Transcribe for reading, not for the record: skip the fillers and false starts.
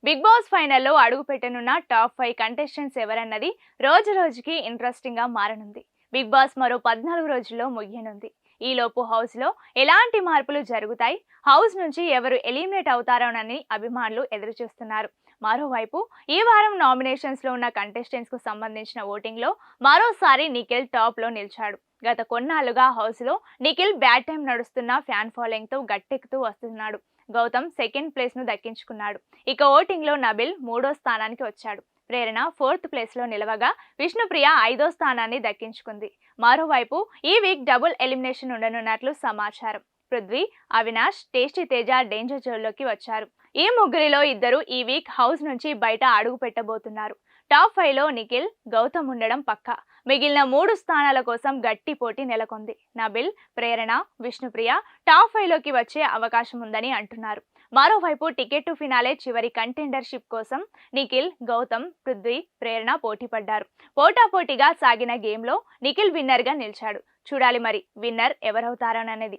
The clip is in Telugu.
బిగ్ బాస్ ఫైనల్లో అడుగుపెట్టనున్న టాప్ 5 కంటెస్టెంట్స్ ఎవరన్నది రోజు రోజుకి ఇంట్రెస్టింగ్ గా మారనుంది. బిగ్ బాస్ మరో 14 రోజుల్లో ముగియనుంది. ఈలోపు హౌస్ లో ఎలాంటి మార్పులు జరుగుతాయి, హౌస్ నుంచి ఎవరు ఎలిమినేట్ అవుతారోనని అభిమానులు ఎదురు చూస్తున్నారు. మరోవైపు ఈ వారం నామినేషన్స్ లో ఉన్న కంటెస్టెంట్స్ కు సంబంధించిన ఓటింగ్ లో మరోసారి నిఖిల్ టాప్ లో నిలిచాడు. గత కొన్నాళ్లుగా హౌస్ లో నిఖిల్ బ్యాడ్ టైం నడుస్తున్న ఫ్యాన్ ఫాలోయింగ్ తో గట్టెక్కుతూ వస్తున్నాడు. గౌతమ్ సెకండ్ ప్లేస్ ను దక్కించుకున్నాడు. ఇక ఓటింగ్ లో నబిల్ 3వ స్థానానికి వచ్చాడు. ప్రేరణ 4th ప్లేస్ లో నిలవగా విష్ణుప్రియ 5వ స్థానాన్ని దక్కించుకుంది. మరోవైపు ఈ వీక్ డబుల్ ఎలిమినేషన్ ఉండనున్నట్లు సమాచారం. Prithvi, Avinash, tasty Teja danger zone లోకి వచ్చారు. ఈ ముగ్గురిలో ఇద్దరు ఈ వీక్ హౌస్ నుంచి బయట అడుగు పెట్టబోతున్నారు. టాప్ 5 లో నిఖిల్, గౌతమ్ ఉండడం పక్కా. మిగిలిన 3 స్థానాల కోసం గట్టి పోటీ నెలకొంది. నబిల్, ప్రేరణ, విష్ణుప్రియ టాప్ 5 లోకి వచ్చే అవకాశం ఉందని అంటున్నారు. మరోవైపు టికెట్ టు ఫినాలే చివరి కంటెండర్షిప్ కోసం నిఖిల్, గౌతమ్, పృథ్వీ, ప్రేరణ పోటీ పడ్డారు. పోటాపోటీగా సాగిన గేమ్ లో నిఖిల్ విన్నర్ గా నిలిచాడు. చూడాలి మరి విన్నర్ ఎవరవుతారననేది.